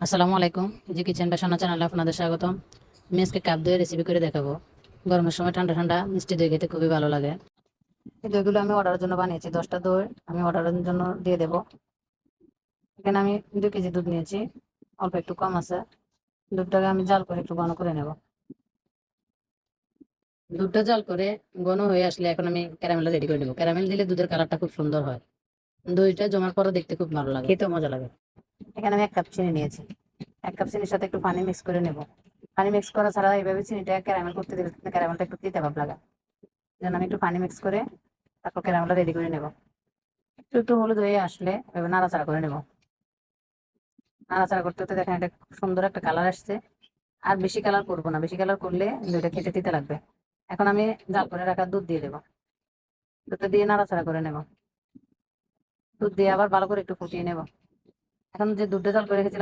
আসসালামু আলাইকুম। জি কিচেন বাসানা চ্যানেলে আপনাদের স্বাগতম। আমি আজকে কাপ দইয়ের রেসিপি করে দেখাবো। গরমের সময় ঠান্ডা ঠান্ডা মিষ্টি দই খেতে খুবই ভালো লাগে। এই দইগুলো আমি অর্ডারের জন্য বানিয়েছি। 10টা দই আমি অর্ডারের জন্য দিয়ে দেবো। এখানে আমি 2 কেজি দুধ নিয়েছি, অল্প একটু কম আছে। দুধটাকে আমি জাল করে একটু ঘন করে নেব। দুধটা জাল করে ঘন হয়ে আসলে এখন আমি ক্যারামেল রেডি করে নেবো। ক্যারামেল দিলে দুধের কালারটা খুব সুন্দর হয়। দইটা জমার পরে দেখতে খুব ভালো লাগে, খেতেও মজা লাগে। এখানে আমি 1 কাপ চিনি নিয়েছি। 1 কাপ চিনির সাথে একটু পানি মিক্স করে নেব। পানি মিক্স করা ছাড়া এইভাবে চিনিটা ক্যারামেল করতে দিলে ক্যারামেলটা একটু তিতা ভাব লাগে। যেন আমি একটু পানি মিক্স করে তারপর ক্যারামেলটা রেডি করে নেব। একটু একটু হলুদ হয়ে আসলে এভাবে নাড়াচাড়া করে নেব। নাড়াচাড়া করতে করতে দেখেন এটা খুব সুন্দর একটা কালার আসছে। আর বেশি কালার করবো না, বেশি কালার করলে দুধটা খেতে তিতা লাগবে। এখন আমি জাল করে রাখা দুধ দিয়ে দেবো। দুধটা দিয়ে নাড়াচাড়া করে নেব। দুধ দিয়ে আবার ভালো করে একটু ফুটিয়ে নেব। এখন যে দুধটা জাল করে রেখেছিলাম